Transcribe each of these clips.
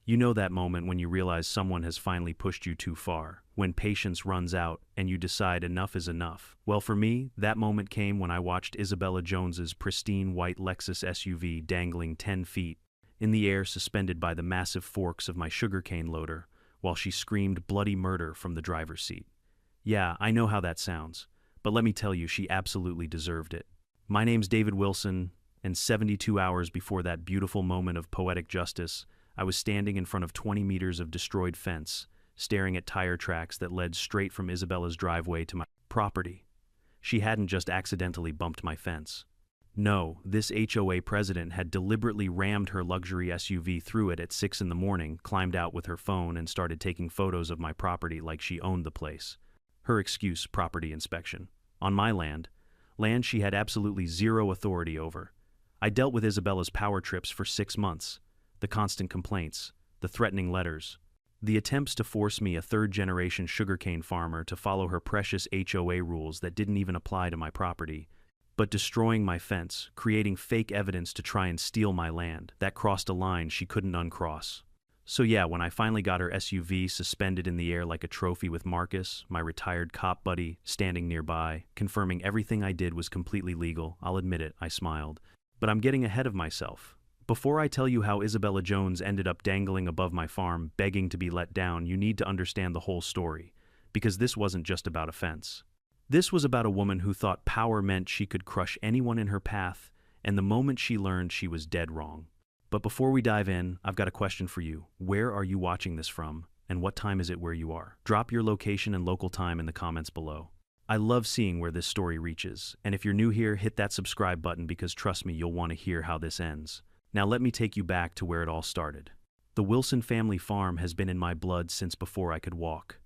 You know that moment when you realize someone has finally pushed you too far, when patience runs out and you decide enough is enough. Well, for me, that moment came when I watched Isabella Jones's pristine white Lexus SUV dangling 10 feet in the air, suspended by the massive forks of my sugarcane loader, while she screamed bloody murder from the driver's seat. Yeah, I know how that sounds, but let me tell you, she absolutely deserved it. My name's David Wilson, and 72 hours before that beautiful moment of poetic justice, I was standing in front of 20 meters of destroyed fence, staring at tire tracks that led straight from Isabella's driveway to my property. She hadn't just accidentally bumped my fence. No, this HOA president had deliberately rammed her luxury SUV through it at 6 in the morning, climbed out with her phone, and started taking photos of my property like she owned the place. Her excuse: property inspection. On my land she had absolutely zero authority over. I dealt with Isabella's power trips for 6 months. The constant complaints, the threatening letters, the attempts to force me, a third-generation sugarcane farmer, to follow her precious HOA rules that didn't even apply to my property, but destroying my fence, creating fake evidence to try and steal my land. That crossed a line she couldn't uncross. So yeah, when I finally got her SUV suspended in the air like a trophy with Marcus, my retired cop buddy, standing nearby, confirming everything I did was completely legal, I'll admit it, I smiled. But I'm getting ahead of myself. Before I tell you how Isabella Jones ended up dangling above my farm, begging to be let down, you need to understand the whole story, because this wasn't just about a fence. This was about a woman who thought power meant she could crush anyone in her path, and the moment she learned, she was dead wrong. But before we dive in, I've got a question for you. Where are you watching this from, and what time is it where you are? Drop your location and local time in the comments below. I love seeing where this story reaches, and if you're new here, hit that subscribe button, because trust me, you'll want to hear how this ends. Now let me take you back to where it all started. The Wilson family farm has been in my blood since before I could walk.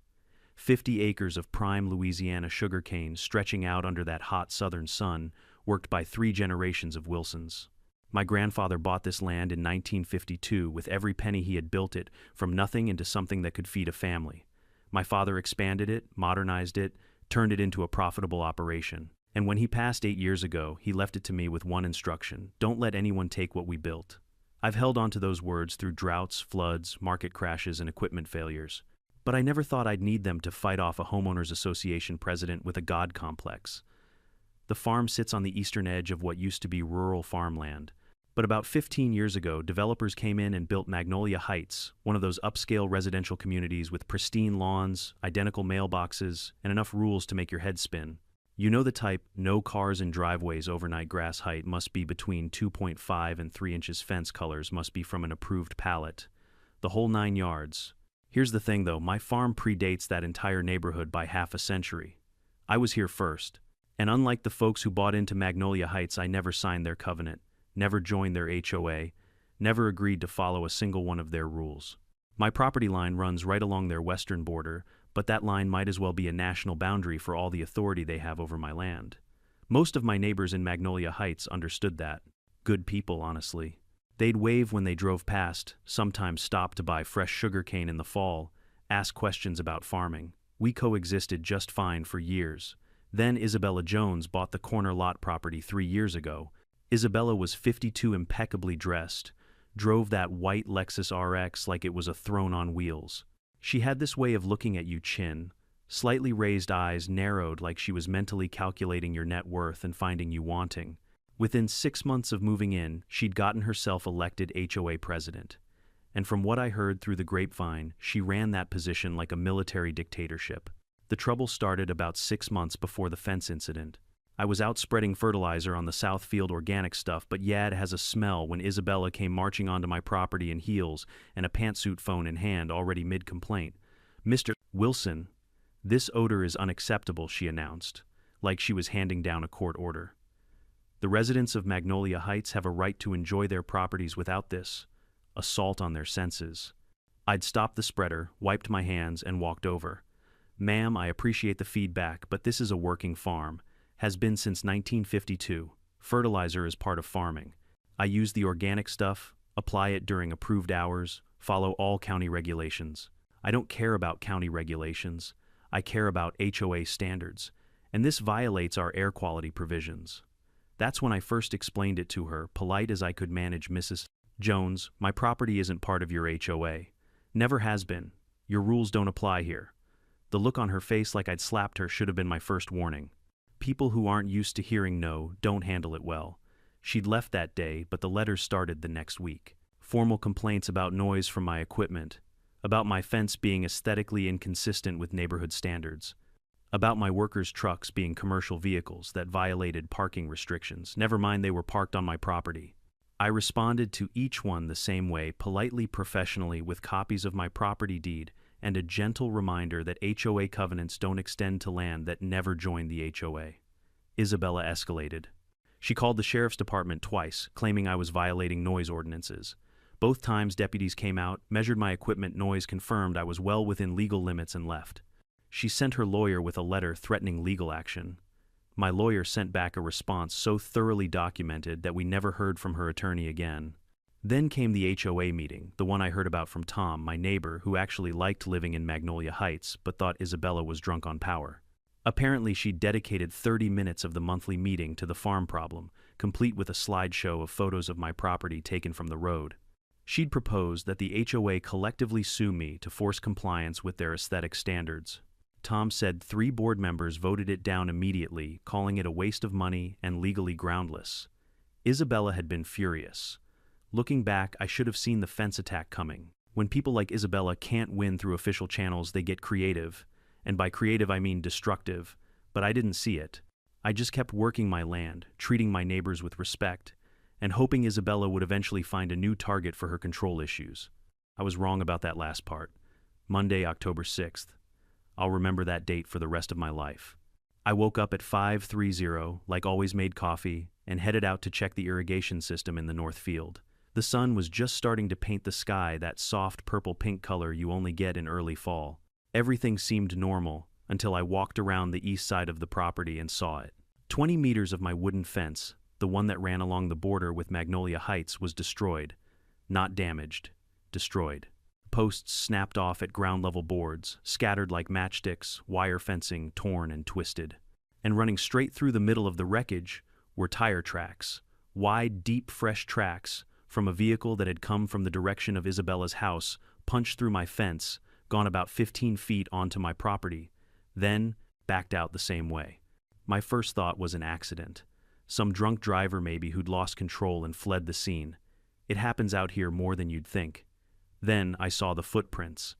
50 acres of prime Louisiana sugarcane stretching out under that hot southern sun, worked by 3 generations of Wilsons. My grandfather bought this land in 1952 with every penny he had, built it from nothing into something that could feed a family. My father expanded it, modernized it, turned it into a profitable operation. And when he passed 8 years ago, he left it to me with one instruction: don't let anyone take what we built. I've held on to those words through droughts, floods, market crashes, and equipment failures. But I never thought I'd need them to fight off a homeowners association president with a god complex. The farm sits on the eastern edge of what used to be rural farmland. But about 15 years ago, developers came in and built Magnolia Heights, one of those upscale residential communities with pristine lawns, identical mailboxes, and enough rules to make your head spin. You know the type: no cars in driveways, overnight grass height must be between 2.5 and 3 inches, fence colors must be from an approved pallet. The whole 9 yards. Here's the thing though, my farm predates that entire neighborhood by half a century. I was here first. And unlike the folks who bought into Magnolia Heights, I never signed their covenant, never joined their HOA, never agreed to follow a single one of their rules. My property line runs right along their western border, but that line might as well be a national boundary for all the authority they have over my land. Most of my neighbors in Magnolia Heights understood that. Good people, honestly. They'd wave when they drove past, sometimes stop to buy fresh sugarcane in the fall, ask questions about farming. We coexisted just fine for years. Then Isabella Jones bought the corner lot property 3 years ago. Isabella was 52, impeccably dressed, drove that white Lexus RX like it was a throne on wheels. She had this way of looking at you: chin, slightly raised eyes narrowed like she was mentally calculating your net worth and finding you wanting. Within 6 months of moving in, she'd gotten herself elected HOA president. And from what I heard through the grapevine, she ran that position like a military dictatorship. The trouble started about 6 months before the fence incident. I was out spreading fertilizer on the south field, organic stuff, but yeah, it has a smell, when Isabella came marching onto my property in heels and a pantsuit, phone in hand, already mid-complaint. "Mr. Wilson, this odor is unacceptable," she announced, like she was handing down a court order. "The residents of Magnolia Heights have a right to enjoy their properties without this assault on their senses." I'd stopped the spreader, wiped my hands, and walked over. "Ma'am, I appreciate the feedback, but this is a working farm. Has been since 1952. Fertilizer is part of farming. I use the organic stuff, apply it during approved hours, follow all county regulations. I don't care about county regulations. I care about HOA standards, and this violates our air quality provisions." That's when I first explained it to her, polite as I could manage. "Mrs. Jones, my property isn't part of your HOA. Never has been. Your rules don't apply here. The look on her face like I'd slapped her should have been my first warning. People who aren't used to hearing no don't handle it well. She'd left that day, but the letters started the next week. Formal complaints about noise from my equipment, about my fence being aesthetically inconsistent with neighborhood standards, about my workers' trucks being commercial vehicles that violated parking restrictions, never mind they were parked on my property. I responded to each one the same way, politely, professionally, with copies of my property deed and a gentle reminder that HOA covenants don't extend to land that never joined the HOA. Isabella escalated. She called the sheriff's department twice, claiming I was violating noise ordinances. Both times deputies came out, measured my equipment noise, confirmed I was well within legal limits, and left. She sent her lawyer with a letter threatening legal action. My lawyer sent back a response so thoroughly documented that we never heard from her attorney again. Then came the HOA meeting, the one I heard about from Tom, my neighbor, who actually liked living in Magnolia Heights but thought Isabella was drunk on power. Apparently she dedicated 30 minutes of the monthly meeting to the farm problem, complete with a slideshow of photos of my property taken from the road. She'd proposed that the HOA collectively sue me to force compliance with their aesthetic standards. Tom said 3 board members voted it down immediately, calling it a waste of money and legally groundless. Isabella had been furious. Looking back, I should have seen the fence attack coming. When people like Isabella can't win through official channels, they get creative. And by creative I mean destructive, but I didn't see it. I just kept working my land, treating my neighbors with respect, and hoping Isabella would eventually find a new target for her control issues. I was wrong about that last part. Monday, October 6th. I'll remember that date for the rest of my life. I woke up at 5:30, like always, made coffee, and headed out to check the irrigation system in the north field. The sun was just starting to paint the sky that soft purple-pink color you only get in early fall. Everything seemed normal until I walked around the east side of the property and saw it. 20 meters of my wooden fence, the one that ran along the border with Magnolia Heights, was destroyed. Not damaged, destroyed. Posts snapped off at ground-level boards, scattered like matchsticks, wire fencing torn and twisted. And running straight through the middle of the wreckage were tire tracks, wide, deep, fresh tracks from a vehicle that had come from the direction of Isabella's house, punched through my fence, gone about 15 feet onto my property, then backed out the same way. My first thought was an accident. Some drunk driver maybe who'd lost control and fled the scene. It happens out here more than you'd think. Then I saw the footprints.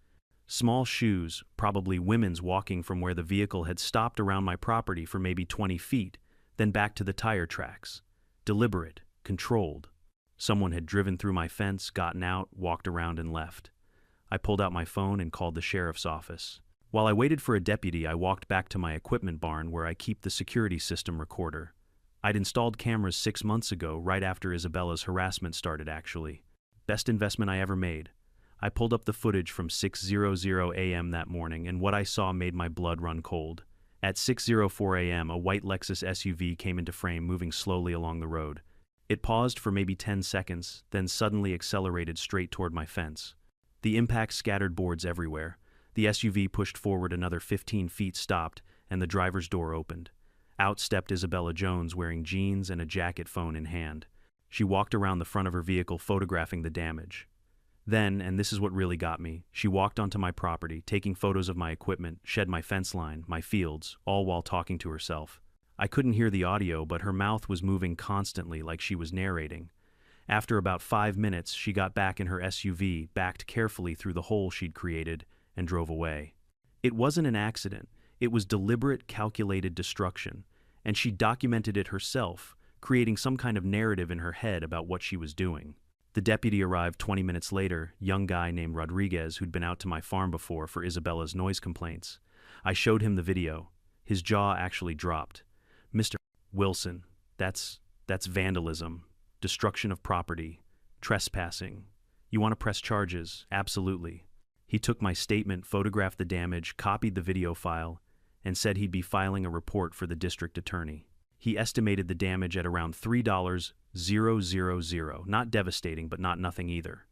Small shoes, probably women's, walking from where the vehicle had stopped around my property for maybe 20 feet, then back to the tire tracks. Deliberate, controlled. Someone had driven through my fence, gotten out, walked around and left. I pulled out my phone and called the sheriff's office. While I waited for a deputy, I walked back to my equipment barn where I keep the security system recorder. I'd installed cameras 6 months ago, right after Isabella's harassment started, actually. Best investment I ever made. I pulled up the footage from 6:00 a.m. that morning, and what I saw made my blood run cold. At 6:04 a.m., a white Lexus SUV came into frame, moving slowly along the road. It paused for maybe 10 seconds, then suddenly accelerated straight toward my fence. The impact scattered boards everywhere. The SUV pushed forward another 15 feet, stopped, and the driver's door opened. Out stepped Isabella Jones, wearing jeans and a jacket, phone in hand. She walked around the front of her vehicle, photographing the damage. Then, and this is what really got me, she walked onto my property, taking photos of my equipment, shed my fence line, my fields, all while talking to herself. I couldn't hear the audio, but her mouth was moving constantly like she was narrating. After about 5 minutes, she got back in her SUV, backed carefully through the hole she'd created, and drove away. It wasn't an accident. It was deliberate, calculated destruction, and she documented it herself, creating some kind of narrative in her head about what she was doing. The deputy arrived 20 minutes later, young guy named Rodriguez who'd been out to my farm before for Isabella's noise complaints. I showed him the video. His jaw actually dropped. "Mr. Wilson, that's vandalism, destruction of property, trespassing. You want to press charges?" "Absolutely." He took my statement, photographed the damage, copied the video file, and said he'd be filing a report for the district attorney. He estimated the damage at around $3,000. Not devastating, but not nothing either.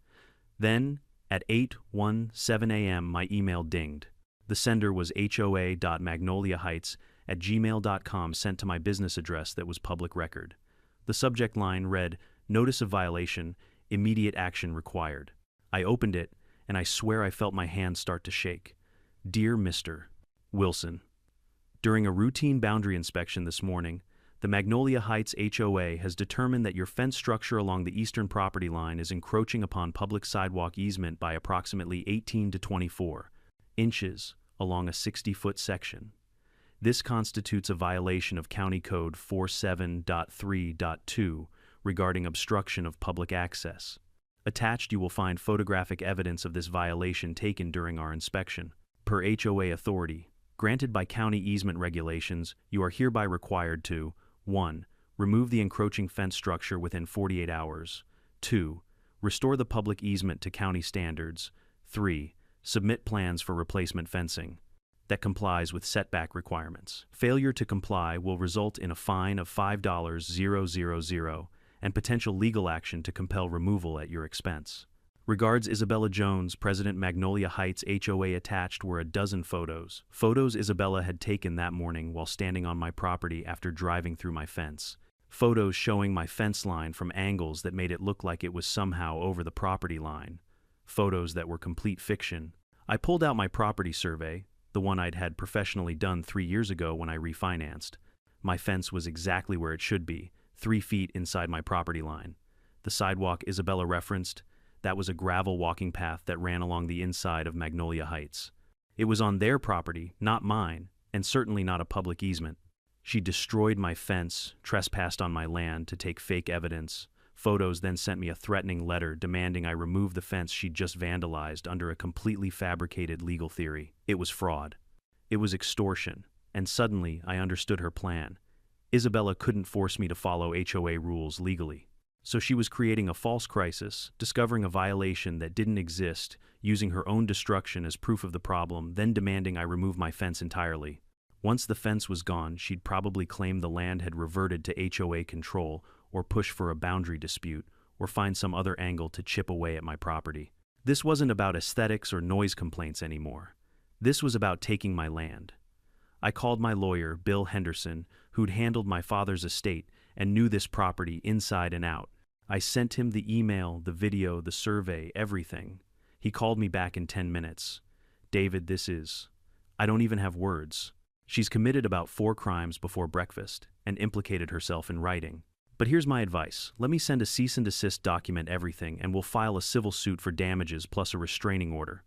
Then, at 8:17 a.m., my email dinged. The sender was hoa.magnoliaheights@gmail.com, sent to my business address that was public record. The subject line read, "Notice of violation, Immediate action required. I opened it, and I swear I felt my hand start to shake. Dear Mr. Wilson, during a routine boundary inspection this morning, the Magnolia Heights HOA has determined that your fence structure along the eastern property line is encroaching upon public sidewalk easement by approximately 18 to 24 inches along a 60-foot section. This constitutes a violation of County Code 47.3.2 regarding obstruction of public access. Attached, you will find photographic evidence of this violation taken during our inspection. Per HOA authority, granted by county easement regulations, you are hereby required to 1. Remove the encroaching fence structure within 48 hours. 2. Restore the public easement to county standards. 3. Submit plans for replacement fencing that complies with setback requirements. Failure to comply will result in a fine of $5,000 and potential legal action to compel removal at your expense. Regards, Isabella Jones, President, Magnolia Heights HOA. Attached were a dozen photos. Photos Isabella had taken that morning while standing on my property after driving through my fence. Photos showing my fence line from angles that made it look like it was somehow over the property line. Photos that were complete fiction. I pulled out my property survey, the one I'd had professionally done 3 years ago when I refinanced. My fence was exactly where it should be, 3 feet inside my property line. The sidewalk Isabella referenced, that was a gravel walking path that ran along the inside of Magnolia Heights. It was on their property, not mine, and certainly not a public easement. She destroyed my fence, trespassed on my land to take fake evidence. Photos then sent me a threatening letter demanding I remove the fence she'd just vandalized under a completely fabricated legal theory. It was fraud. It was extortion. And suddenly, I understood her plan. Isabella couldn't force me to follow HOA rules legally. So she was creating a false crisis, discovering a violation that didn't exist, using her own destruction as proof of the problem, then demanding I remove my fence entirely. Once the fence was gone, she'd probably claim the land had reverted to HOA control, or push for a boundary dispute, or find some other angle to chip away at my property. This wasn't about aesthetics or noise complaints anymore. This was about taking my land. I called my lawyer, Bill Henderson, who'd handled my father's estate and knew this property inside and out. I sent him the email, the video, the survey, everything. He called me back in 10 minutes. David, I don't even have words. She's committed about 4 crimes before breakfast and implicated herself in writing. But here's my advice. Let me send a cease and desist, document everything, and we'll file a civil suit for damages plus a restraining order.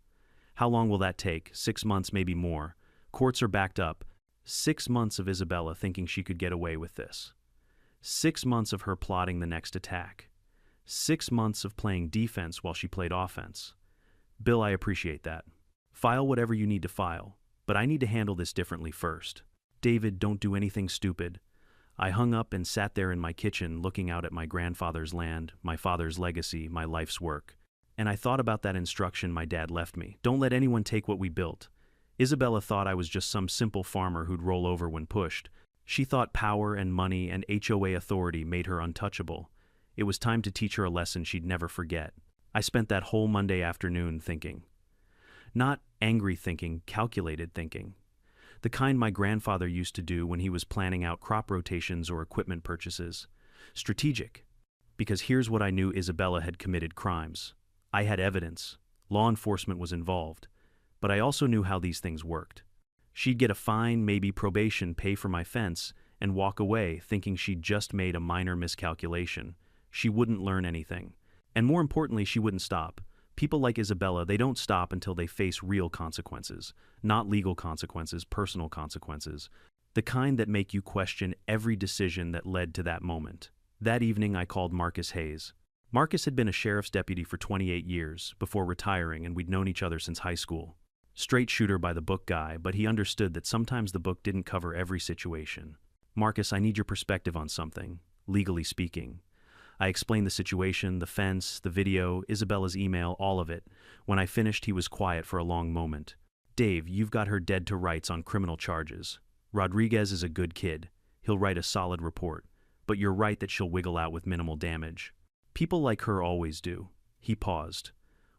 How long will that take? 6 months, maybe more. Courts are backed up. 6 months of Isabella thinking she could get away with this. 6 months of her plotting the next attack. 6 months of playing defense while she played offense. Bill, I appreciate that. File whatever you need to file, but I need to handle this differently first. David, don't do anything stupid. I hung up and sat there in my kitchen looking out at my grandfather's land, my father's legacy, my life's work. And I thought about that instruction my dad left me. Don't let anyone take what we built. Isabella thought I was just some simple farmer who'd roll over when pushed. She thought power and money and HOA authority made her untouchable. It was time to teach her a lesson she'd never forget. I spent that whole Monday afternoon thinking. Not angry thinking, calculated thinking. The kind my grandfather used to do when he was planning out crop rotations or equipment purchases. Strategic. Because here's what I knew: Isabella had committed crimes. I had evidence. Law enforcement was involved. But I also knew how these things worked. She'd get a fine, maybe probation, pay for my fence, and walk away thinking she'd just made a minor miscalculation. She wouldn't learn anything. And more importantly, she wouldn't stop. People like Isabella, they don't stop until they face real consequences. Not legal consequences, personal consequences. The kind that make you question every decision that led to that moment. That evening, I called Marcus Hayes. Marcus had been a sheriff's deputy for 28 years, before retiring, and we'd known each other since high school. Straight shooter by the book guy, but he understood that sometimes the book didn't cover every situation. Marcus, I need your perspective on something, legally speaking. I explained the situation, the fence, the video, Isabella's email, all of it. When I finished, he was quiet for a long moment. Dave, you've got her dead to rights on criminal charges. Rodriguez is a good kid. He'll write a solid report. But you're right that she'll wiggle out with minimal damage. People like her always do. He paused.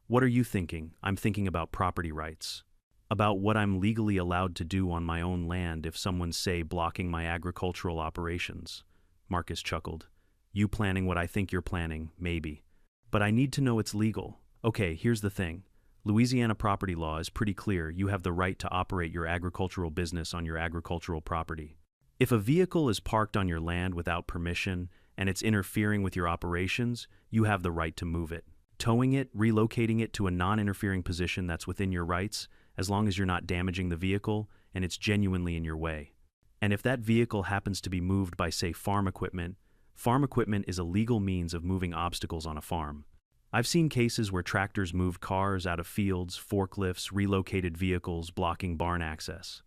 What are you thinking? I'm thinking about property rights. About what I'm legally allowed to do on my own land if someone's, say, blocking my agricultural operations. Marcus chuckled. You planning what I think you're planning, maybe. But I need to know it's legal. Okay, here's the thing. Louisiana property law is pretty clear. You have the right to operate your agricultural business on your agricultural property. If a vehicle is parked on your land without permission and it's interfering with your operations, you have the right to move it. Towing it, relocating it to a non-interfering position that's within your rights, as long as you're not damaging the vehicle and it's genuinely in your way. And if that vehicle happens to be moved by, say, farm equipment is a legal means of moving obstacles on a farm. I've seen cases where tractors moved cars out of fields, forklifts, relocated vehicles blocking barn access.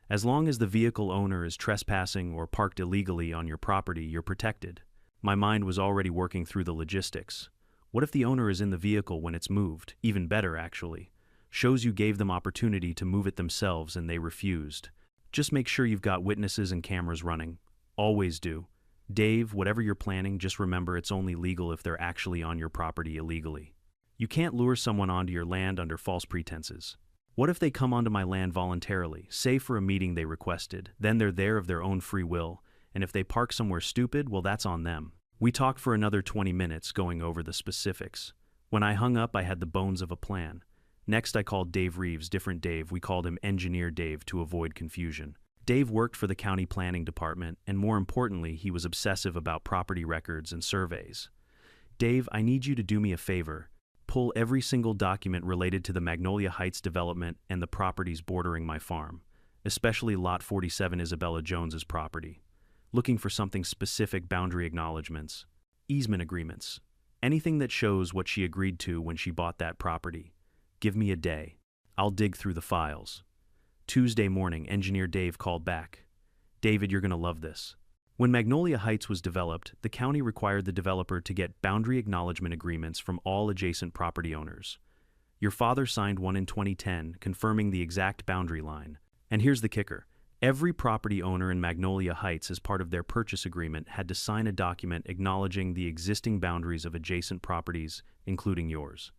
As long as the vehicle owner is trespassing or parked illegally on your property, you're protected. My mind was already working through the logistics. What if the owner is in the vehicle when it's moved? Even better, actually. Shows you gave them opportunity to move it themselves and they refused. Just make sure you've got witnesses and cameras running. Always do. Dave, whatever you're planning, just remember it's only legal if they're actually on your property illegally. You can't lure someone onto your land under false pretenses. What if they come onto my land voluntarily, say for a meeting they requested, then they're there of their own free will, and if they park somewhere stupid, well, that's on them. We talked for another 20 minutes going over the specifics. When I hung up, I had the bones of a plan. Next, I called Dave Reeves, different Dave. We called him Engineer Dave to avoid confusion. Dave worked for the county planning department, and more importantly, he was obsessive about property records and surveys. Dave, I need you to do me a favor. Pull every single document related to the Magnolia Heights development and the properties bordering my farm, especially Lot 47 Isabella Jones's property. Looking for something specific: boundary acknowledgments, easement agreements, anything that shows what she agreed to when she bought that property. Give me a day. I'll dig through the files. Tuesday morning, Engineer Dave called back. David, you're going to love this. When Magnolia Heights was developed, the county required the developer to get boundary acknowledgement agreements from all adjacent property owners. Your father signed one in 2010, confirming the exact boundary line. And here's the kicker. Every property owner in Magnolia Heights, as part of their purchase agreement, had to sign a document acknowledging the existing boundaries of adjacent properties, including yours.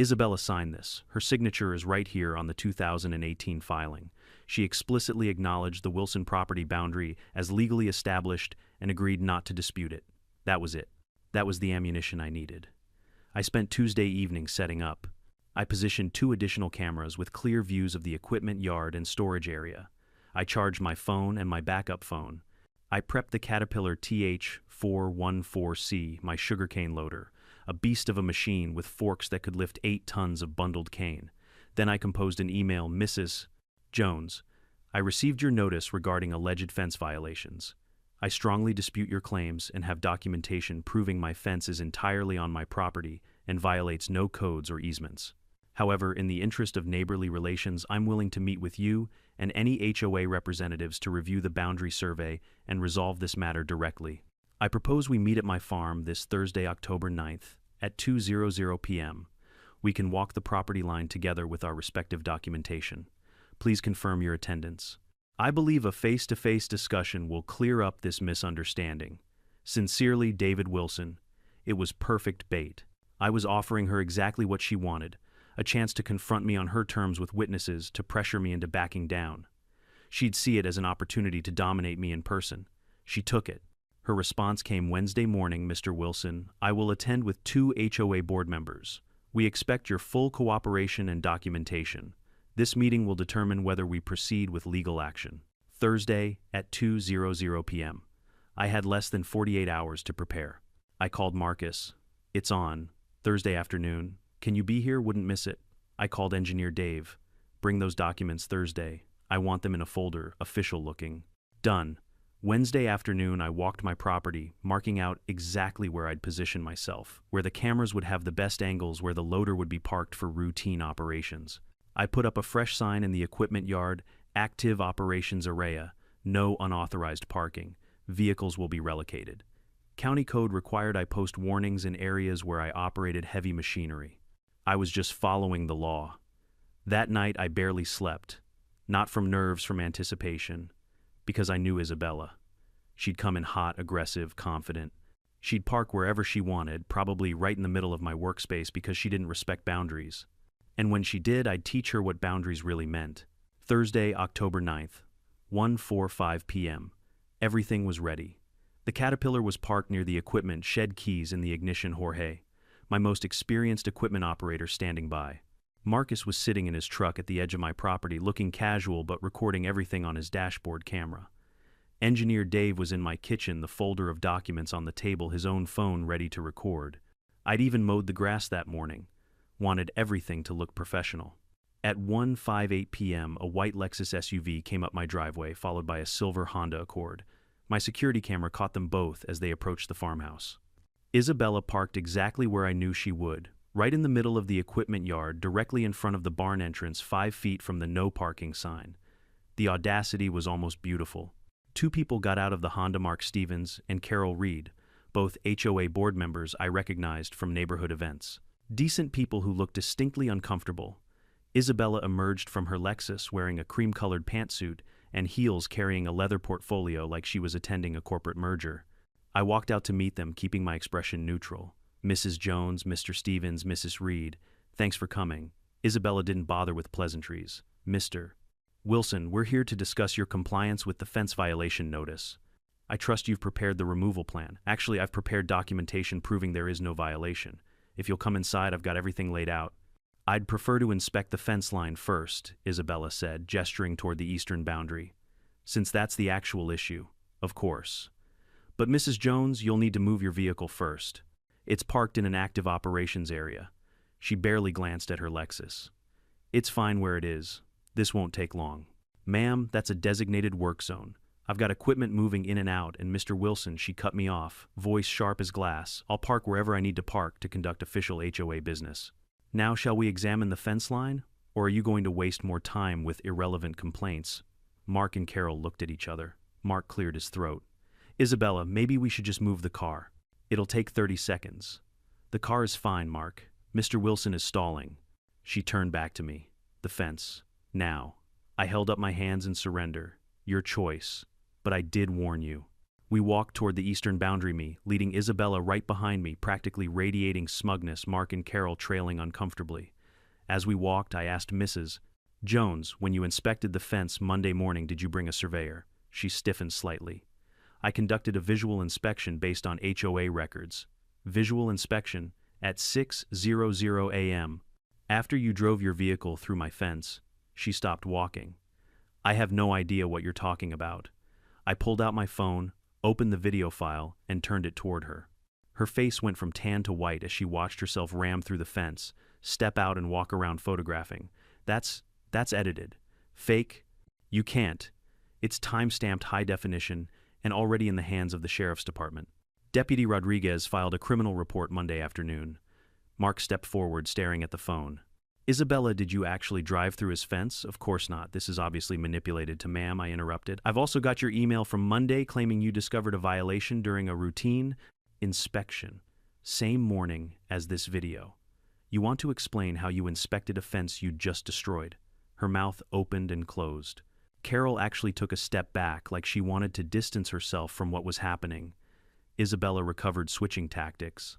Isabella signed this. Her signature is right here on the 2018 filing. She explicitly acknowledged the Wilson property boundary as legally established and agreed not to dispute it. That was it. That was the ammunition I needed. I spent Tuesday evening setting up. I positioned 2 additional cameras with clear views of the equipment yard and storage area. I charged my phone and my backup phone. I prepped the Caterpillar TH414C, my sugarcane loader, a beast of a machine with forks that could lift 8 tons of bundled cane. Then I composed an email: Mrs. Jones, I received your notice regarding alleged fence violations. I strongly dispute your claims and have documentation proving my fence is entirely on my property and violates no codes or easements. However, in the interest of neighborly relations, I'm willing to meet with you and any HOA representatives to review the boundary survey and resolve this matter directly. I propose we meet at my farm this Thursday, October 9th at 2:00 p.m. We can walk the property line together with our respective documentation. Please confirm your attendance. I believe a face-to-face discussion will clear up this misunderstanding. Sincerely, David Wilson. It was perfect bait. I was offering her exactly what she wanted, a chance to confront me on her terms with witnesses to pressure me into backing down. She'd see it as an opportunity to dominate me in person. She took it. Her response came Wednesday morning: Mr. Wilson, I will attend with 2 HOA board members. We expect your full cooperation and documentation. This meeting will determine whether we proceed with legal action. Thursday at 2:00 p.m. I had less than 48 hours to prepare. I called Marcus. It's on. Thursday afternoon. Can you be here? Wouldn't miss it. I called Engineer Dave. Bring those documents Thursday. I want them in a folder, official looking. Done. Wednesday afternoon, I walked my property, marking out exactly where I'd position myself, where the cameras would have the best angles, where the loader would be parked for routine operations. I put up a fresh sign in the equipment yard: active operations area, no unauthorized parking. Vehicles will be relocated. County code required I post warnings in areas where I operated heavy machinery. I was just following the law. That night I barely slept, not from nerves, from anticipation, because I knew Isabella. She'd come in hot, aggressive, confident. She'd park wherever she wanted, probably right in the middle of my workspace, because she didn't respect boundaries. And when she did, I'd teach her what boundaries really meant. Thursday, October 9th, 1:45 p.m. Everything was ready. The Caterpillar was parked near the equipment shed, keys in the ignition. Jorge. my most experienced equipment operator standing by. Marcus was sitting in his truck at the edge of my property, looking casual but recording everything on his dashboard camera. Engineer Dave was in my kitchen, the folder of documents on the table, his own phone ready to record. I'd even mowed the grass that morning. Wanted everything to look professional. At 1:58 p.m., a white Lexus SUV came up my driveway, followed by a silver Honda Accord. My security camera caught them both as they approached the farmhouse. Isabella parked exactly where I knew she would, right in the middle of the equipment yard, directly in front of the barn entrance, 5 feet from the no parking sign. The audacity was almost beautiful. 2 people got out of the Honda, Mark Stevens and Carol Reed, both HOA board members I recognized from neighborhood events. Decent people who looked distinctly uncomfortable. Isabella emerged from her Lexus wearing a cream-colored pantsuit and heels, carrying a leather portfolio like she was attending a corporate merger. I walked out to meet them, keeping my expression neutral. Mrs. Jones, Mr. Stevens, Mrs. Reed, thanks for coming. Isabella didn't bother with pleasantries. Mr. Wilson, we're here to discuss your compliance with the fence violation notice. I trust you've prepared the removal plan. Actually, I've prepared documentation proving there is no violation. If you'll come inside, I've got everything laid out. I'd prefer to inspect the fence line first, Isabella said, gesturing toward the eastern boundary. Since that's the actual issue, of course. But Mrs. Jones, you'll need to move your vehicle first. It's parked in an active operations area. She barely glanced at her Lexus. It's fine where it is. This won't take long. Ma'am, that's a designated work zone. I've got equipment moving in and out, and Mr. Wilson, she cut me off, voice sharp as glass. I'll park wherever I need to park to conduct official HOA business. Now shall we examine the fence line, or are you going to waste more time with irrelevant complaints? Mark and Carol looked at each other. Mark cleared his throat. Isabella, maybe we should just move the car. It'll take 30 seconds. The car is fine, Mark. Mr. Wilson is stalling. She turned back to me. The fence. Now. I held up my hands in surrender. Your choice. But I did warn you. We walked toward the eastern boundary, me, leading Isabella right behind me, practically radiating smugness, Mark and Carol trailing uncomfortably. As we walked, I asked Mrs. Jones, when you inspected the fence Monday morning, did you bring a surveyor? She stiffened slightly. I conducted a visual inspection based on HOA records. Visual inspection at 6:00 a.m. After you drove your vehicle through my fence. She stopped walking. I have no idea what you're talking about. I pulled out my phone, opened the video file, and turned it toward her. Her face went from tan to white as she watched herself ram through the fence, step out and walk around photographing. That's edited. Fake? You can't. It's time-stamped high definition and already in the hands of the sheriff's department. Deputy Rodriguez filed a criminal report Monday afternoon. Mark stepped forward, staring at the phone. Isabella, did you actually drive through his fence? Of course not. This is obviously manipulated. To ma'am, I interrupted. I've also got your email from Monday claiming you discovered a violation during a routine inspection. Same morning as this video. You want to explain how you inspected a fence you just destroyed. Her mouth opened and closed. Carol actually took a step back, like she wanted to distance herself from what was happening. Isabella recovered switching tactics.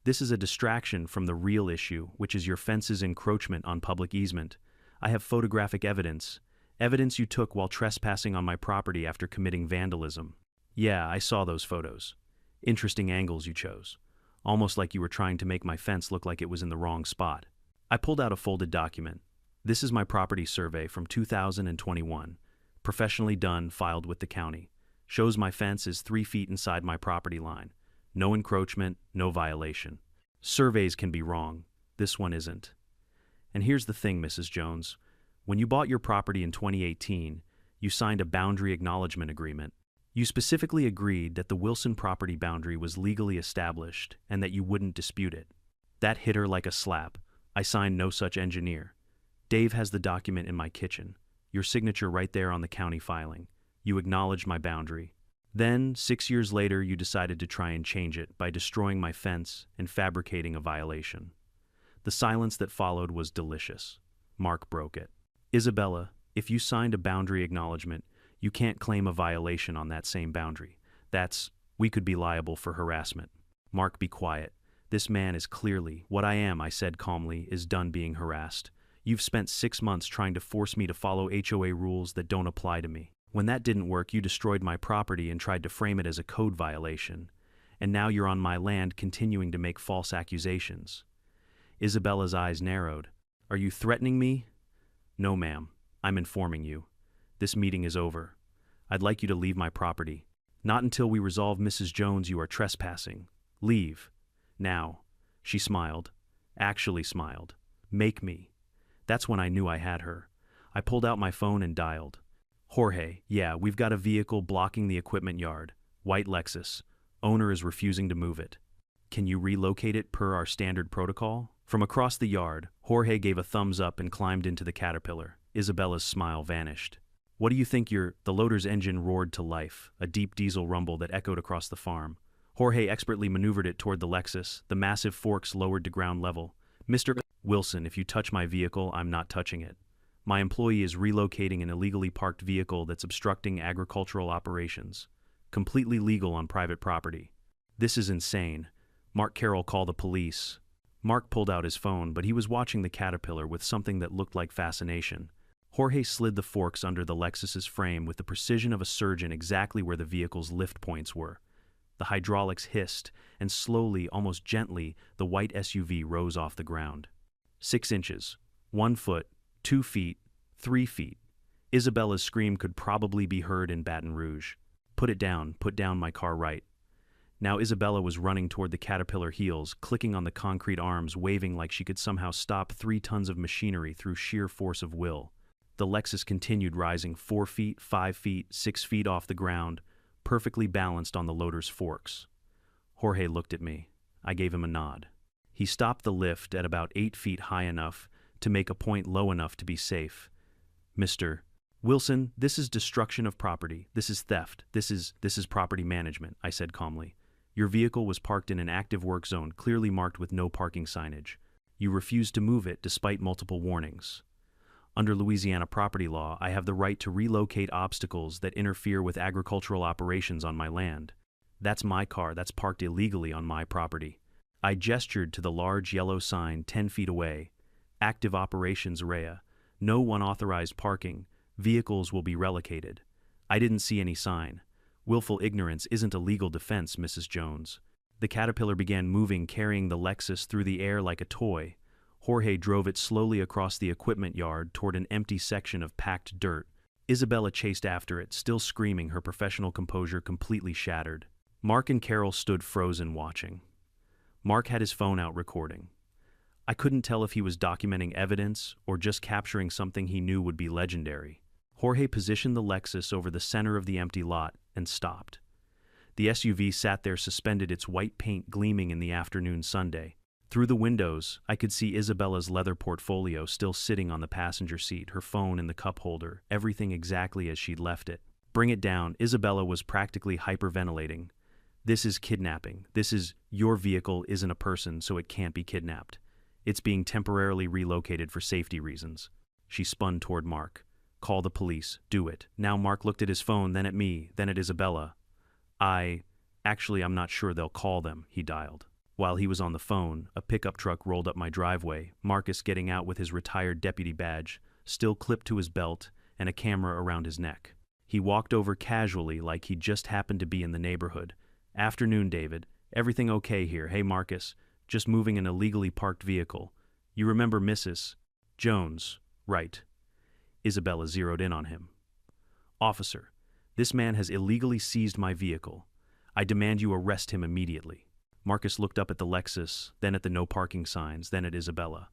This is a distraction from the real issue, which is your fence's encroachment on public easement. I have photographic evidence. Evidence you took while trespassing on my property after committing vandalism. Yeah, I saw those photos. Interesting angles you chose. Almost like you were trying to make my fence look like it was in the wrong spot. I pulled out a folded document. This is my property survey from 2021. Professionally done, filed with the county. Shows my fence is 3 feet inside my property line. No encroachment, no violation. Surveys can be wrong. This one isn't. And here's the thing, Mrs. Jones. When you bought your property in 2018, you signed a boundary acknowledgement agreement. You specifically agreed that the Wilson property boundary was legally established and that you wouldn't dispute it. That hit her like a slap. I signed no such engineer. Dave has the document in my kitchen. Your signature right there on the county filing. You acknowledged my boundary. Then, 6 years later, you decided to try and change it by destroying my fence and fabricating a violation. The silence that followed was delicious. Mark broke it. Isabella, if you signed a boundary acknowledgement, you can't claim a violation on that same boundary. We could be liable for harassment. Mark, be quiet. This man is clearly, what I am, I said calmly, is done being harassed. You've spent 6 months trying to force me to follow HOA rules that don't apply to me. When that didn't work, you destroyed my property and tried to frame it as a code violation. and now you're on my land continuing to make false accusations. Isabella's eyes narrowed. Are you threatening me? No, ma'am. I'm informing you. This meeting is over. I'd like you to leave my property. Not until we resolve Mrs. Jones, you are trespassing. Leave. Now. She smiled. Actually smiled. Make me. That's when I knew I had her. I pulled out my phone and dialed. Jorge, yeah, we've got a vehicle blocking the equipment yard. White Lexus. Owner is refusing to move it. Can you relocate it per our standard protocol? From across the yard, Jorge gave a thumbs up and climbed into the Caterpillar. Isabella's smile vanished. What do you think The loader's engine roared to life, a deep diesel rumble that echoed across the farm. Jorge expertly maneuvered it toward the Lexus, the massive forks lowered to ground level. Mr. Wilson, if you touch my vehicle, I'm not touching it. My employee is relocating an illegally parked vehicle that's obstructing agricultural operations. Completely legal on private property. This is insane. Mark Carroll, call the police. Mark pulled out his phone, but he was watching the Caterpillar with something that looked like fascination. Jorge slid the forks under the Lexus's frame with the precision of a surgeon exactly where the vehicle's lift points were. The hydraulics hissed, and slowly, almost gently, the white SUV rose off the ground. 6 inches, 1 foot, 2 feet, 3 feet. Isabella's scream could probably be heard in Baton Rouge. Put down my car right. Now Isabella was running toward the Caterpillar heels, clicking on the concrete arms, waving like she could somehow stop 3 tons of machinery through sheer force of will. The Lexus continued rising 4 feet, 5 feet, 6 feet off the ground, perfectly balanced on the loader's forks. Jorge looked at me. I gave him a nod. He stopped the lift at about 8 feet high enough to make a point low enough to be safe. Mr. Wilson, this is destruction of property. This is theft. This is property management, I said calmly. Your vehicle was parked in an active work zone, clearly marked with no parking signage. You refused to move it despite multiple warnings. Under Louisiana property law, I have the right to relocate obstacles that interfere with agricultural operations on my land. That's my car that's parked illegally on my property. I gestured to the large yellow sign 10 feet away. Active operations area. No unauthorized parking. Vehicles will be relocated. I didn't see any sign. Willful ignorance isn't a legal defense, Mrs. Jones. The Caterpillar began moving, carrying the Lexus through the air like a toy. Jorge drove it slowly across the equipment yard toward an empty section of packed dirt. Isabella chased after it, still screaming, her professional composure completely shattered. Mark and Carol stood frozen, watching. Mark had his phone out recording. I couldn't tell if he was documenting evidence or just capturing something he knew would be legendary. Jorge positioned the Lexus over the center of the empty lot and stopped. The SUV sat there, suspended, its white paint gleaming in the afternoon Sunday. Through the windows, I could see Isabella's leather portfolio still sitting on the passenger seat, her phone in the cup holder, everything exactly as she'd left it. Bring it down. Isabella was practically hyperventilating. This is kidnapping. Your vehicle isn't a person, so it can't be kidnapped. It's being temporarily relocated for safety reasons. She spun toward Mark. Call the police. Do it. Now Mark looked at his phone, then at me, then at Isabella. Actually, I'm not sure they'll call them, he dialed. While he was on the phone, a pickup truck rolled up my driveway, Marcus getting out with his retired deputy badge, still clipped to his belt, and a camera around his neck. He walked over casually like he just happened to be in the neighborhood. Afternoon, David. Everything okay here? Hey, Marcus. Just moving an illegally parked vehicle. You remember Mrs. Jones, right? Isabella zeroed in on him. Officer, this man has illegally seized my vehicle. I demand you arrest him immediately. Marcus looked up at the Lexus, then at the no parking signs, then at Isabella.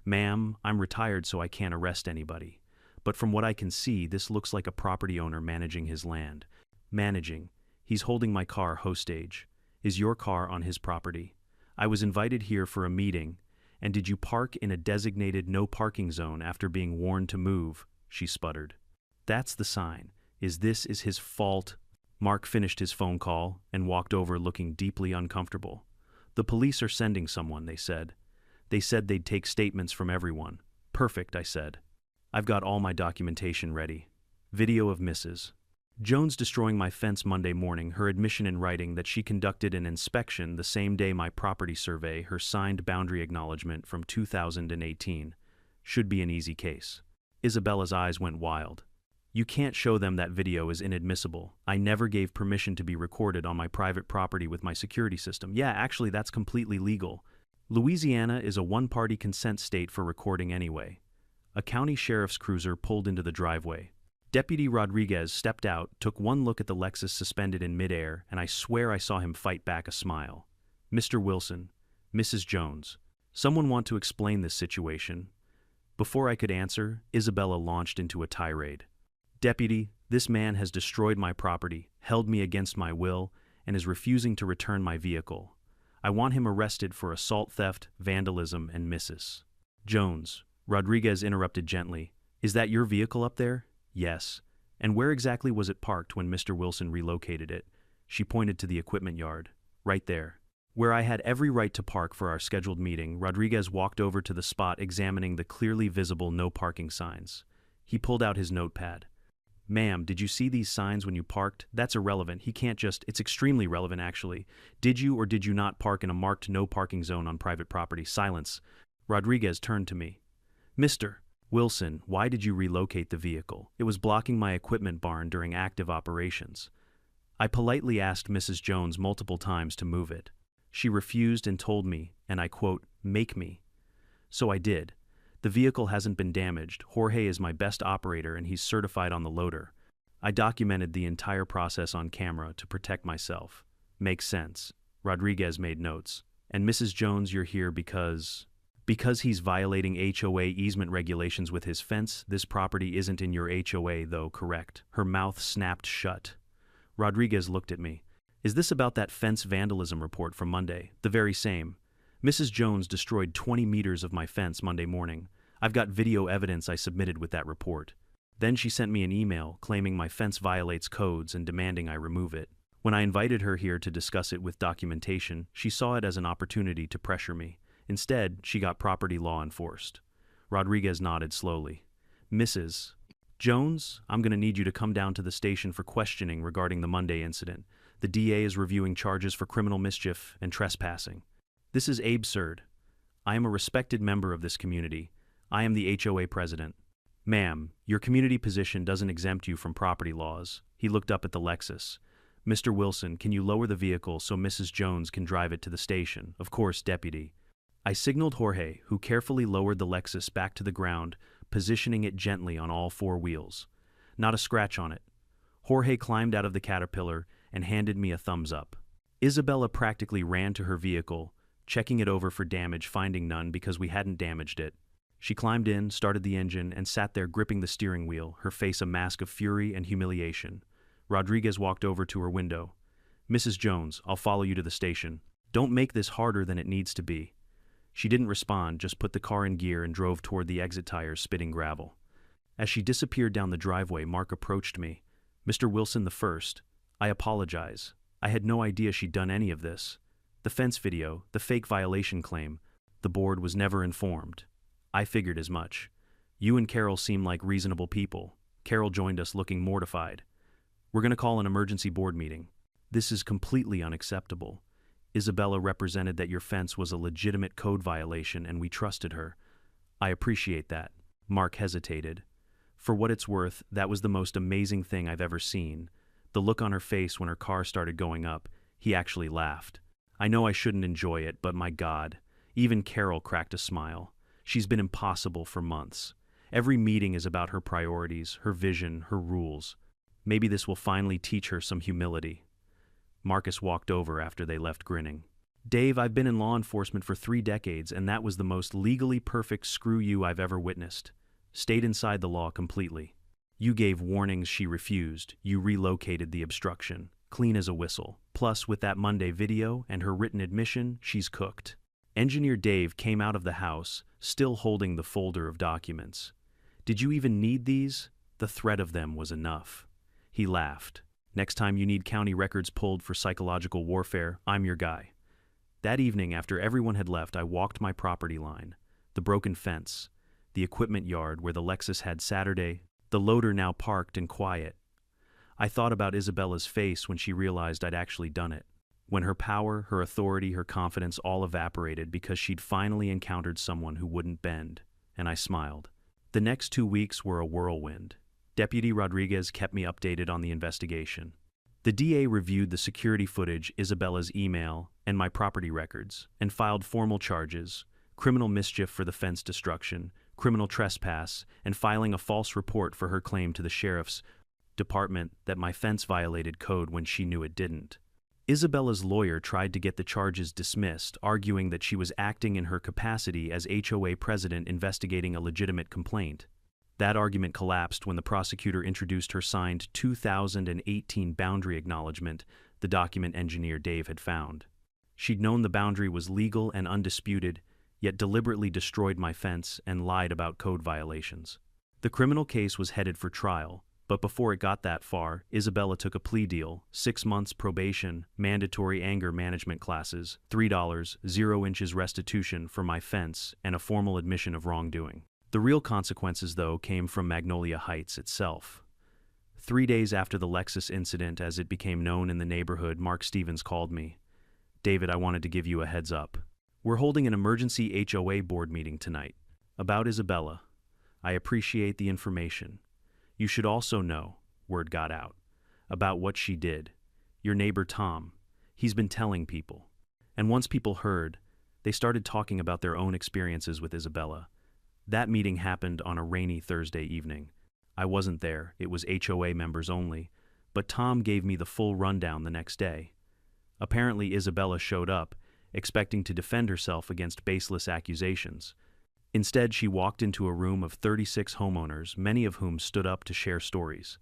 Ma'am, I'm retired so I can't arrest anybody. But from what I can see, this looks like a property owner managing his land. Managing. He's holding my car hostage. Is your car on his property? I was invited here for a meeting, and did you park in a designated no parking zone after being warned to move? She sputtered. That's the sign. Is his fault? Mark finished his phone call and walked over looking deeply uncomfortable. The police are sending someone, they said. They said they'd take statements from everyone. Perfect, I said. I've got all my documentation ready. Video of Mrs. Jones destroying my fence Monday morning, her admission in writing that she conducted an inspection the same day my property survey, her signed boundary acknowledgement from 2018. Should be an easy case. Isabella's eyes went wild. You can't show them. That video is inadmissible. I never gave permission to be recorded on my private property with my security system. Yeah, actually, that's completely legal. Louisiana is a one-party consent state for recording anyway. A county sheriff's cruiser pulled into the driveway. Deputy Rodriguez stepped out, took one look at the Lexus suspended in midair, and I swear I saw him fight back a smile. Mr. Wilson, Mrs. Jones, someone want to explain this situation? Before I could answer, Isabella launched into a tirade. Deputy, this man has destroyed my property, held me against my will, and is refusing to return my vehicle. I want him arrested for assault, theft, vandalism, and Mrs. Jones. Rodriguez interrupted gently. Is that your vehicle up there? Yes. And where exactly was it parked when Mr. Wilson relocated it? She pointed to the equipment yard. Right there. Where I had every right to park for our scheduled meeting, Rodriguez walked over to the spot examining the clearly visible no parking signs. He pulled out his notepad. Ma'am, did you see these signs when you parked? That's irrelevant. He can't just— It's extremely relevant, actually. Did you or did you not park in a marked no parking zone on private property? Silence. Rodriguez turned to me. Mr. Wilson, why did you relocate the vehicle? It was blocking my equipment barn during active operations. I politely asked Mrs. Jones multiple times to move it. She refused and told me, and I quote, make me. So I did. The vehicle hasn't been damaged. Jorge is my best operator and he's certified on the loader. I documented the entire process on camera to protect myself. Makes sense. Rodriguez made notes. And Mrs. Jones, you're here because he's violating HOA easement regulations with his fence. This property isn't in your HOA though, correct? Her mouth snapped shut. Rodriguez looked at me. Is this about that fence vandalism report from Monday? The very same. Mrs. Jones destroyed 20 meters of my fence Monday morning. I've got video evidence I submitted with that report. Then she sent me an email claiming my fence violates codes and demanding I remove it. When I invited her here to discuss it with documentation, she saw it as an opportunity to pressure me. Instead, she got property law enforced. Rodriguez nodded slowly. Mrs. Jones, I'm going to need you to come down to the station for questioning regarding the Monday incident. The DA is reviewing charges for criminal mischief and trespassing. This is absurd. I am a respected member of this community. I am the HOA president. Ma'am, your community position doesn't exempt you from property laws. He looked up at the Lexus. Mr. Wilson, can you lower the vehicle so Mrs. Jones can drive it to the station? Of course, deputy. I signaled Jorge, who carefully lowered the Lexus back to the ground, positioning it gently on all four wheels. Not a scratch on it. Jorge climbed out of the Caterpillar and handed me a thumbs up. Isabella practically ran to her vehicle, checking it over for damage, finding none because we hadn't damaged it. She climbed in, started the engine, and sat there gripping the steering wheel, her face a mask of fury and humiliation. Rodriguez walked over to her window. Mrs. Jones, I'll follow you to the station. Don't make this harder than it needs to be. She didn't respond, just put the car in gear and drove toward the exit tires, spitting gravel. As she disappeared down the driveway, Mark approached me. Mr. Wilson the first. I apologize. I had no idea she'd done any of this. The fence video, the fake violation claim. The board was never informed. I figured as much. You and Carol seem like reasonable people. Carol joined us looking mortified. We're going to call an emergency board meeting. This is completely unacceptable. Isabella represented that your fence was a legitimate code violation and we trusted her. I appreciate that. Mark hesitated. For what it's worth, that was the most amazing thing I've ever seen. The look on her face when her car started going up, he actually laughed. I know I shouldn't enjoy it, but my God. Even Carol cracked a smile. She's been impossible for months. Every meeting is about her priorities, her vision, her rules. Maybe this will finally teach her some humility. Marcus walked over after they left grinning. Dave, I've been in law enforcement for 3 decades, and that was the most legally perfect screw you I've ever witnessed. Stayed inside the law completely. You gave warnings she refused. You relocated the obstruction. Clean as a whistle. Plus, with that Monday video and her written admission, she's cooked. Engineer Dave came out of the house, still holding the folder of documents. Did you even need these? The threat of them was enough. He laughed. Next time you need county records pulled for psychological warfare, I'm your guy. That evening, after everyone had left, I walked my property line. The broken fence. The equipment yard where the Lexus had Saturday. The loader now parked and quiet. I thought about Isabella's face when she realized I'd actually done it. When her power, her authority, her confidence all evaporated because she'd finally encountered someone who wouldn't bend. And I smiled. The next 2 weeks were a whirlwind. Deputy Rodriguez kept me updated on the investigation. The DA reviewed the security footage, Isabella's email, and my property records, and filed formal charges: criminal mischief for the fence destruction, criminal trespass, and filing a false report for her claim to the sheriff's department that my fence violated code when she knew it didn't. Isabella's lawyer tried to get the charges dismissed, arguing that she was acting in her capacity as HOA president investigating a legitimate complaint. That argument collapsed when the prosecutor introduced her signed 2018 boundary acknowledgement the document engineer Dave had found. She'd known the boundary was legal and undisputed, yet deliberately destroyed my fence and lied about code violations. The criminal case was headed for trial, but before it got that far, Isabella took a plea deal: 6 months probation, mandatory anger management classes, $3, 0 inches restitution for my fence, and a formal admission of wrongdoing. The real consequences, though, came from Magnolia Heights itself. 3 days after the Lexus incident, as it became known in the neighborhood, Mark Stevens called me. "David, I wanted to give you a heads up. We're holding an emergency HOA board meeting tonight. About Isabella. I appreciate the information. You should also know," word got out, "about what she did. Your neighbor Tom, he's been telling people. And once people heard, they started talking about their own experiences with Isabella. That meeting happened on a rainy Thursday evening. I wasn't there, it was HOA members only, but Tom gave me the full rundown the next day. Apparently Isabella showed up, expecting to defend herself against baseless accusations. Instead, she walked into a room of 36 homeowners, many of whom stood up to share stories.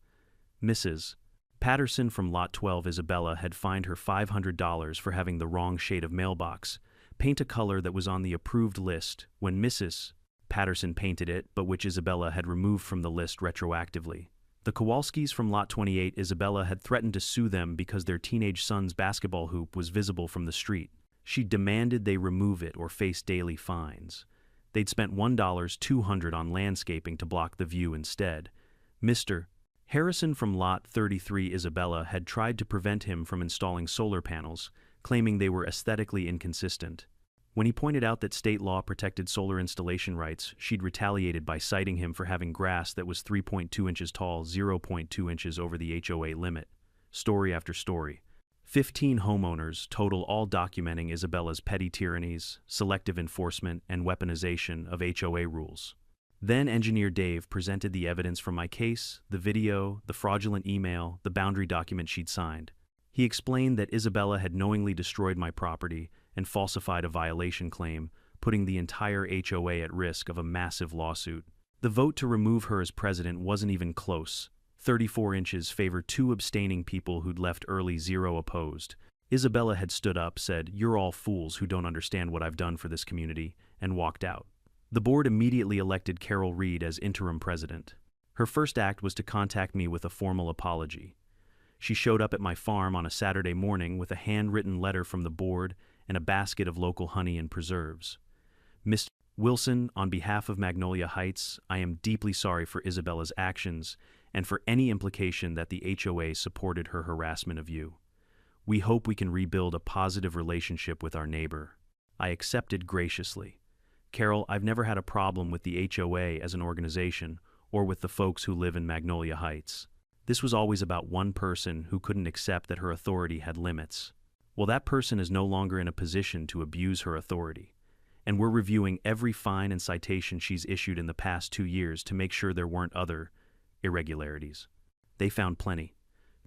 Mrs. Patterson from Lot 12, Isabella had fined her $500 for having the wrong shade of mailbox, paint a color that was on the approved list when Mrs. Patterson painted it, but which Isabella had removed from the list retroactively. The Kowalskis from Lot 28, Isabella had threatened to sue them because their teenage son's basketball hoop was visible from the street. She demanded they remove it or face daily fines. They'd spent $1,200 on landscaping to block the view instead. Mr. Harrison from Lot 33, Isabella had tried to prevent him from installing solar panels, claiming they were aesthetically inconsistent. When he pointed out that state law protected solar installation rights, she'd retaliated by citing him for having grass that was 3.2 inches tall, 0.2 inches over the HOA limit. Story after story. 15 homeowners total, all documenting Isabella's petty tyrannies, selective enforcement, and weaponization of HOA rules. Then Engineer Dave presented the evidence from my case, the video, the fraudulent email, the boundary document she'd signed. He explained that Isabella had knowingly destroyed my property and falsified a violation claim, putting the entire HOA at risk of a massive lawsuit. The vote to remove her as president wasn't even close. 34 inches favored 2 abstaining people who'd left early, 0 opposed. Isabella had stood up, said, "You're all fools who don't understand what I've done for this community," and walked out. The board immediately elected Carol Reed as interim president. Her first act was to contact me with a formal apology. She showed up at my farm on a Saturday morning with a handwritten letter from the board and a basket of local honey and preserves. "Mr. Wilson, on behalf of Magnolia Heights, I am deeply sorry for Isabella's actions and for any implication that the HOA supported her harassment of you. We hope we can rebuild a positive relationship with our neighbor." I accepted graciously. "Carol, I've never had a problem with the HOA as an organization or with the folks who live in Magnolia Heights. This was always about one person who couldn't accept that her authority had limits. Well, that person is no longer in a position to abuse her authority, and we're reviewing every fine and citation she's issued in the past 2 years to make sure there weren't other irregularities. They found plenty.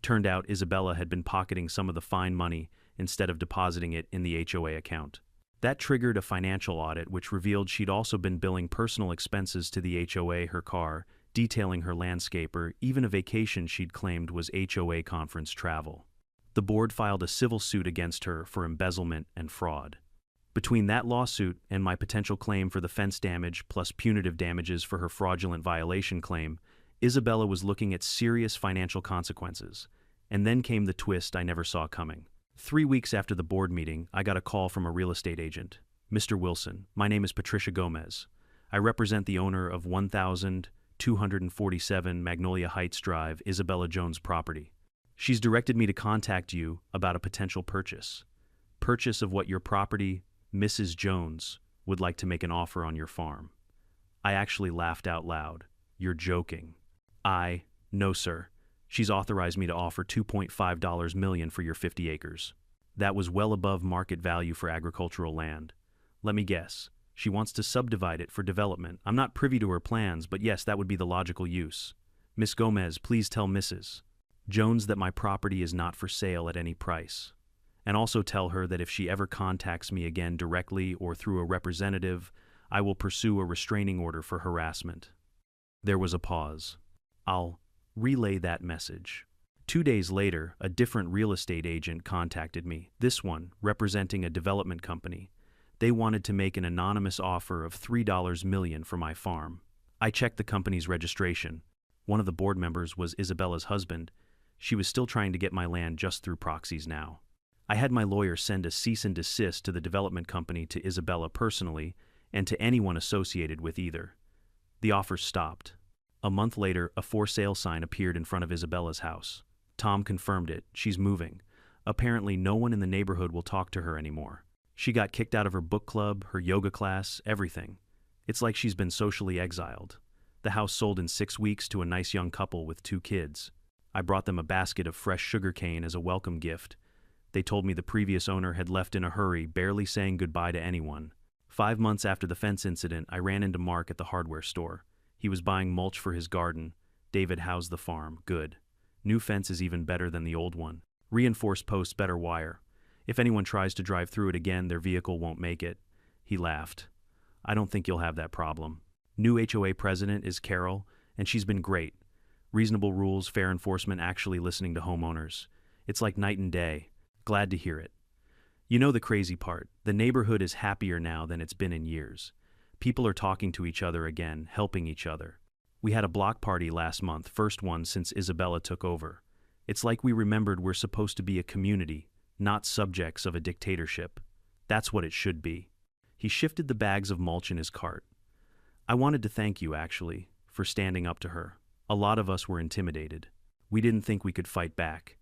Turned out Isabella had been pocketing some of the fine money instead of depositing it in the HOA account. That triggered a financial audit which revealed she'd also been billing personal expenses to the HOA, her car, detailing her landscaper, even a vacation she'd claimed was HOA conference travel. The board filed a civil suit against her for embezzlement and fraud. Between that lawsuit and my potential claim for the fence damage plus punitive damages for her fraudulent violation claim, Isabella was looking at serious financial consequences. And then came the twist I never saw coming. 3 weeks after the board meeting, I got a call from a real estate agent. "Mr. Wilson, my name is Patricia Gomez. I represent the owner of 1247 Magnolia Heights Drive, Isabella Jones property. She's directed me to contact you about a potential purchase. Purchase of what your property, Mrs. Jones, would like to make an offer on your farm." I actually laughed out loud. "You're joking." I No, sir. She's authorized me to offer $2.5 million for your 50 acres. That was well above market value for agricultural land. Let me guess. She wants to subdivide it for development. I'm not privy to her plans, but yes, that would be the logical use. Miss Gomez, please tell Mrs. Jones that my property is not for sale at any price. And also tell her that if she ever contacts me again directly or through a representative, I will pursue a restraining order for harassment. There was a pause. I'll relay that message. 2 days later, a different real estate agent contacted me, this one representing a development company. They wanted to make an anonymous offer of $3 million for my farm. I checked the company's registration. One of the board members was Isabella's husband. She was still trying to get my land just through proxies now. I had my lawyer send a cease and desist to the development company, to Isabella personally, and to anyone associated with either. The offer stopped. A month later, a for sale sign appeared in front of Isabella's house. Tom confirmed it. She's moving. Apparently, no one in the neighborhood will talk to her anymore. She got kicked out of her book club, her yoga class, everything. It's like she's been socially exiled. The house sold in 6 weeks to a nice young couple with 2 kids. I brought them a basket of fresh sugarcane as a welcome gift. They told me the previous owner had left in a hurry, barely saying goodbye to anyone. 5 months after the fence incident, I ran into Mark at the hardware store. He was buying mulch for his garden. David housed the farm. Good. New fence is even better than the old one. Reinforced posts, better wire. If anyone tries to drive through it again, their vehicle won't make it. He laughed. I don't think you'll have that problem. New HOA president is Carol, and she's been great. Reasonable rules, fair enforcement, actually listening to homeowners. It's like night and day. Glad to hear it. You know the crazy part, the neighborhood is happier now than it's been in years. People are talking to each other again, helping each other. We had a block party last month, first one since Isabella took over. It's like we remembered we're supposed to be a community, not subjects of a dictatorship. That's what it should be. He shifted the bags of mulch in his cart. I wanted to thank you, actually, for standing up to her. A lot of us were intimidated. We didn't think we could fight back.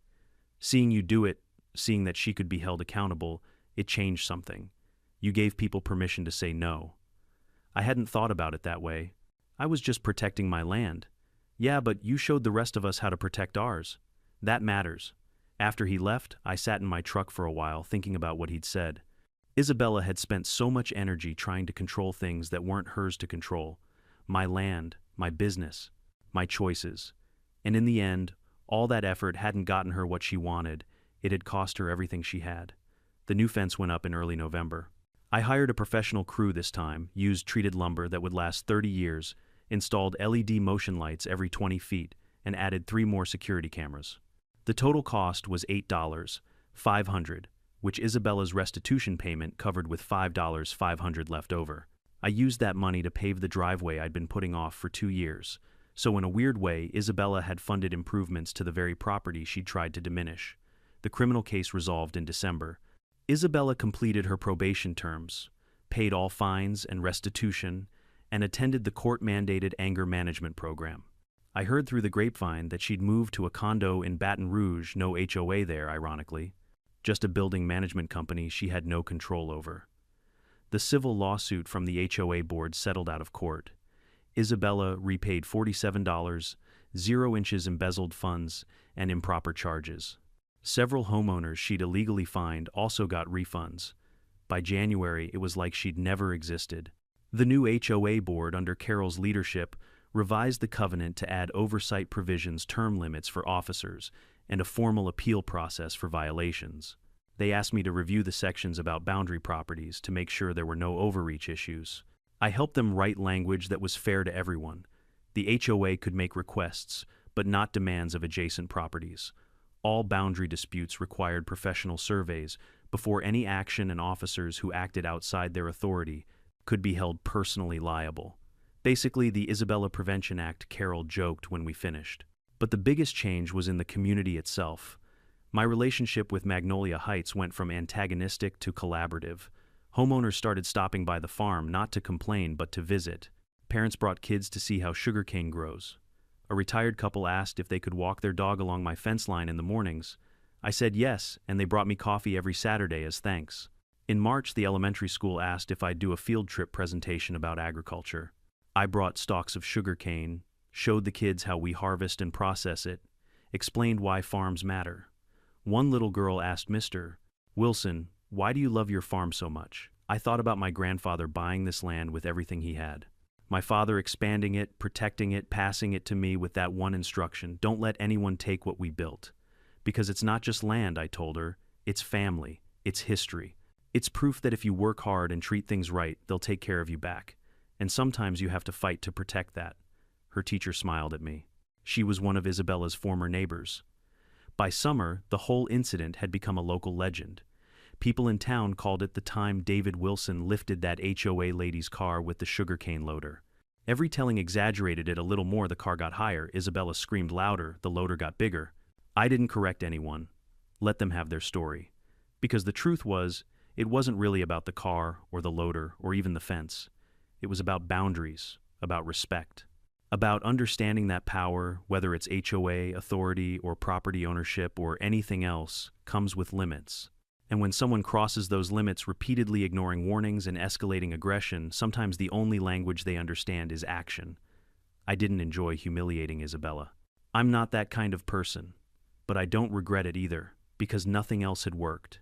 Seeing you do it, seeing that she could be held accountable, it changed something. You gave people permission to say no. I hadn't thought about it that way. I was just protecting my land. Yeah, but you showed the rest of us how to protect ours. That matters. After he left, I sat in my truck for a while thinking about what he'd said. Isabella had spent so much energy trying to control things that weren't hers to control. My land, my business, my choices. And in the end, all that effort hadn't gotten her what she wanted. It had cost her everything she had. The new fence went up in early November. I hired a professional crew this time, used treated lumber that would last 30 years, installed LED motion lights every 20 feet, and added 3 more security cameras. The total cost was $8,500, which Isabella's restitution payment covered with $5,500 left over. I used that money to pave the driveway I'd been putting off for 2 years. So in a weird way, Isabella had funded improvements to the very property she'd tried to diminish. The criminal case resolved in December. Isabella completed her probation terms, paid all fines and restitution, and attended the court-mandated anger management program. I heard through the grapevine that she'd moved to a condo in Baton Rouge, no HOA there, ironically. Just a building management company she had no control over. The civil lawsuit from the HOA board settled out of court. Isabella repaid $47, 0 inches embezzled funds, and improper charges. Several homeowners she'd illegally fined also got refunds. By January, it was like she'd never existed. The new HOA board, under Carol's leadership, revised the covenant to add oversight provisions, term limits for officers, and a formal appeal process for violations. They asked me to review the sections about boundary properties to make sure there were no overreach issues. I helped them write language that was fair to everyone. The HOA could make requests, but not demands of adjacent properties. All boundary disputes required professional surveys before any action, and officers who acted outside their authority could be held personally liable. Basically, the Isabella Prevention Act, Carol joked when we finished. But the biggest change was in the community itself. My relationship with Magnolia Heights went from antagonistic to collaborative. Homeowners started stopping by the farm not to complain but to visit. Parents brought kids to see how sugarcane grows. A retired couple asked if they could walk their dog along my fence line in the mornings. I said yes, and they brought me coffee every Saturday as thanks. In March, the elementary school asked if I'd do a field trip presentation about agriculture. I brought stalks of sugarcane, showed the kids how we harvest and process it, explained why farms matter. One little girl asked Mr. Wilson, "Why do you love your farm so much?" I thought about my grandfather buying this land with everything he had. My father expanding it, protecting it, passing it to me with that one instruction: don't let anyone take what we built. Because it's not just land, I told her, it's family, it's history. It's proof that if you work hard and treat things right, they'll take care of you back. And sometimes you have to fight to protect that. Her teacher smiled at me. She was one of Isabella's former neighbors. By summer, the whole incident had become a local legend. People in town called it the time David Wilson lifted that HOA lady's car with the sugarcane loader. Every telling exaggerated it a little more. The car got higher, Isabella screamed louder, the loader got bigger. I didn't correct anyone. Let them have their story. Because the truth was, it wasn't really about the car or the loader or even the fence. It was about boundaries, about respect, about understanding that power, whether it's HOA, authority, or property ownership or anything else, comes with limits. And when someone crosses those limits, repeatedly ignoring warnings and escalating aggression, sometimes the only language they understand is action. I didn't enjoy humiliating Isabella. I'm not that kind of person, but I don't regret it either, because nothing else had worked.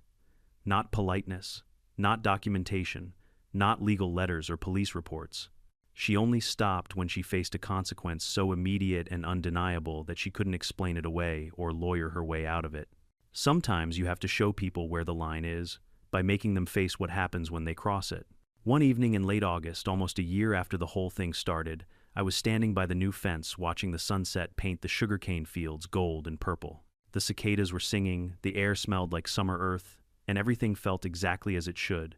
Not politeness, not documentation, not legal letters or police reports. She only stopped when she faced a consequence so immediate and undeniable that she couldn't explain it away or lawyer her way out of it. Sometimes you have to show people where the line is by making them face what happens when they cross it. One evening in late August, almost a year after the whole thing started, I was standing by the new fence watching the sunset paint the sugarcane fields gold and purple. The cicadas were singing, the air smelled like summer earth, and everything felt exactly as it should.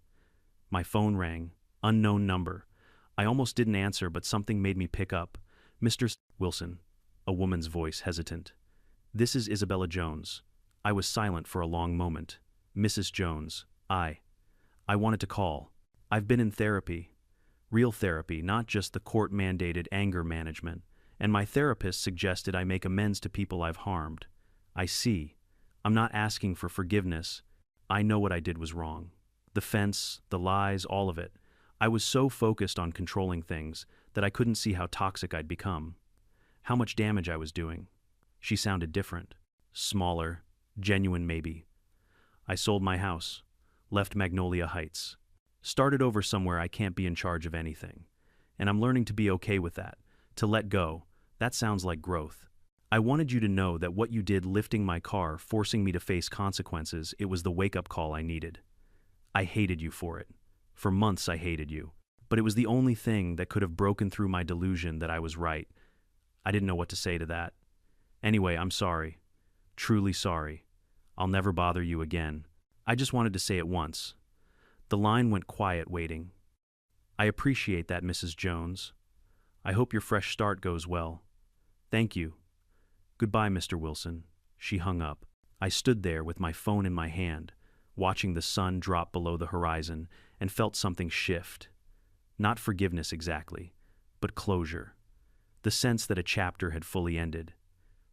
My phone rang. Unknown number. I almost didn't answer, but something made me pick up. "Mr. Wilson," a woman's voice, hesitant. "This is Isabella Jones." I was silent for a long moment. "Mrs. Jones, I wanted to call. I've been in therapy. Real therapy, not just the court-mandated anger management. And my therapist suggested I make amends to people I've harmed. I see. I'm not asking for forgiveness. I know what I did was wrong. The fence, the lies, all of it. I was so focused on controlling things that I couldn't see how toxic I'd become. How much damage I was doing." She sounded different. Smaller. Genuine maybe. "I sold my house. Left Magnolia Heights. Started over somewhere. I can't be in charge of anything. And I'm learning to be okay with that. To let go. That sounds like growth. I wanted you to know that what you did lifting my car, forcing me to face consequences, it was the wake-up call I needed. I hated you for it. For months I hated you. But it was the only thing that could have broken through my delusion that I was right. I didn't know what to say to that. Anyway, I'm sorry. Truly sorry. I'll never bother you again. I just wanted to say it once." The line went quiet, waiting. "I appreciate that, Mrs. Jones. I hope your fresh start goes well. Thank you. Goodbye, Mr. Wilson." She hung up. I stood there with my phone in my hand, watching the sun drop below the horizon, and felt something shift. Not forgiveness exactly, but closure. The sense that a chapter had fully ended.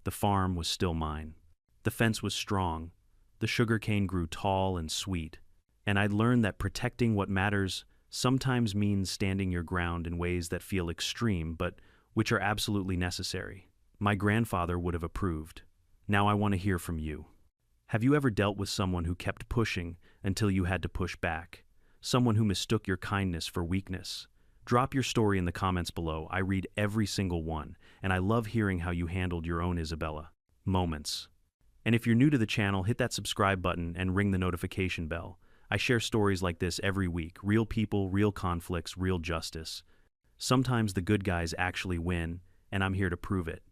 The farm was still mine. The fence was strong. The sugarcane grew tall and sweet. And I'd learned that protecting what matters sometimes means standing your ground in ways that feel extreme, but which are absolutely necessary. My grandfather would have approved. Now I want to hear from you. Have you ever dealt with someone who kept pushing until you had to push back? Someone who mistook your kindness for weakness? Drop your story in the comments below. I read every single one, and I love hearing how you handled your own Isabella moments. And if you're new to the channel, hit that subscribe button and ring the notification bell. I share stories like this every week. Real people, real conflicts, real justice. Sometimes the good guys actually win, and I'm here to prove it.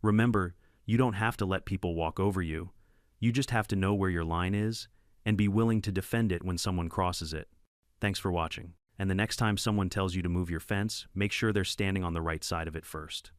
Remember, you don't have to let people walk over you. You just have to know where your line is and be willing to defend it when someone crosses it. Thanks for watching. And the next time someone tells you to move your fence, make sure they're standing on the right side of it first.